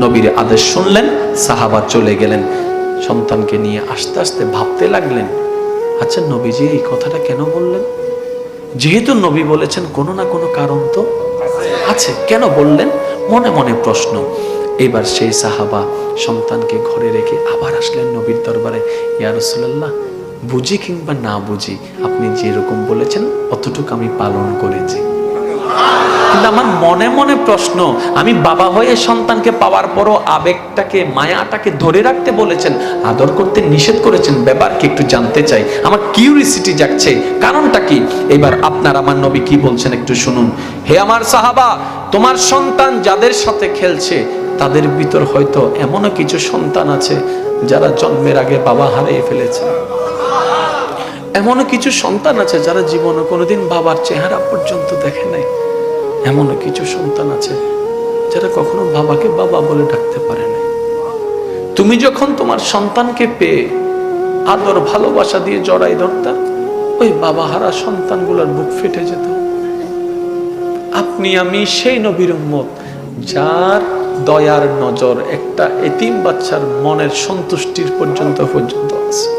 নবীর আদেশ শুনলেন, সাহাবা চলে গেলেন। সন্তানকে নিয়ে আস্তে আস্তে ভাবতে লাগলেন, আচ্ছা নবীজি এই কথাটা কেন বললেন? যেহেতু নবী বলেছেন কোনো না কোনো কারণ তো আছে, কেন বললেন? মনে মনে প্রশ্ন। এবার সেই সাহাবা সন্তানকে ঘরে রেখে আবার আসলেন নবীর দরবারে। ইয়া রাসূলুল্লাহ, বুঝি কিংবা না বুঝি আপনি যেরকম বলেছেন অতটুকু আমি পালন করেছি, কিন্তু আমার মনে মনে প্রশ্ন, আমি বাবা হয়ে সন্তানকে পাওয়ার পরও আবেগটাকে, মায়াটাকে ধরে রাখতে বলেছেন, আদর করতে নিষেধ করেছেন, ব্যাপারকে একটু জানতে চাই, আমার কিউরিসিটি জাগছে, কারণটা কি? এবার আপনার আমার নবী কি বলছেন একটু শুনুন। হে আমার সাহাবা, তোমার সন্তান যাদের সাথে খেলছে তাদের ভিতর হয়তো এমনও কিছু সন্তান আছে যারা জন্মের আগে বাবা হারিয়ে ফেলেছে। এমনও কিছু সন্তান আছে যারা জীবনে কোনোদিন বাবার চেহারা পর্যন্ত দেখে নাই। এমনও কিছু সন্তান আছে যারা কখনো বাবাকে বাবা বলে ডাকতে পারে না। তুমি যখন তোমার সন্তানকে পেয়ে আদর ভালোবাসা দিয়ে জড়াই ধরতা, ওই বাবা হারা সন্তানগুলোর বুক ফেটে যেত। আপনি আমি সেই নবীর উম্মত যার দয়ার নজর একটা এতিম বাচ্চার মনের সন্তুষ্টির পর্যন্ত আছে।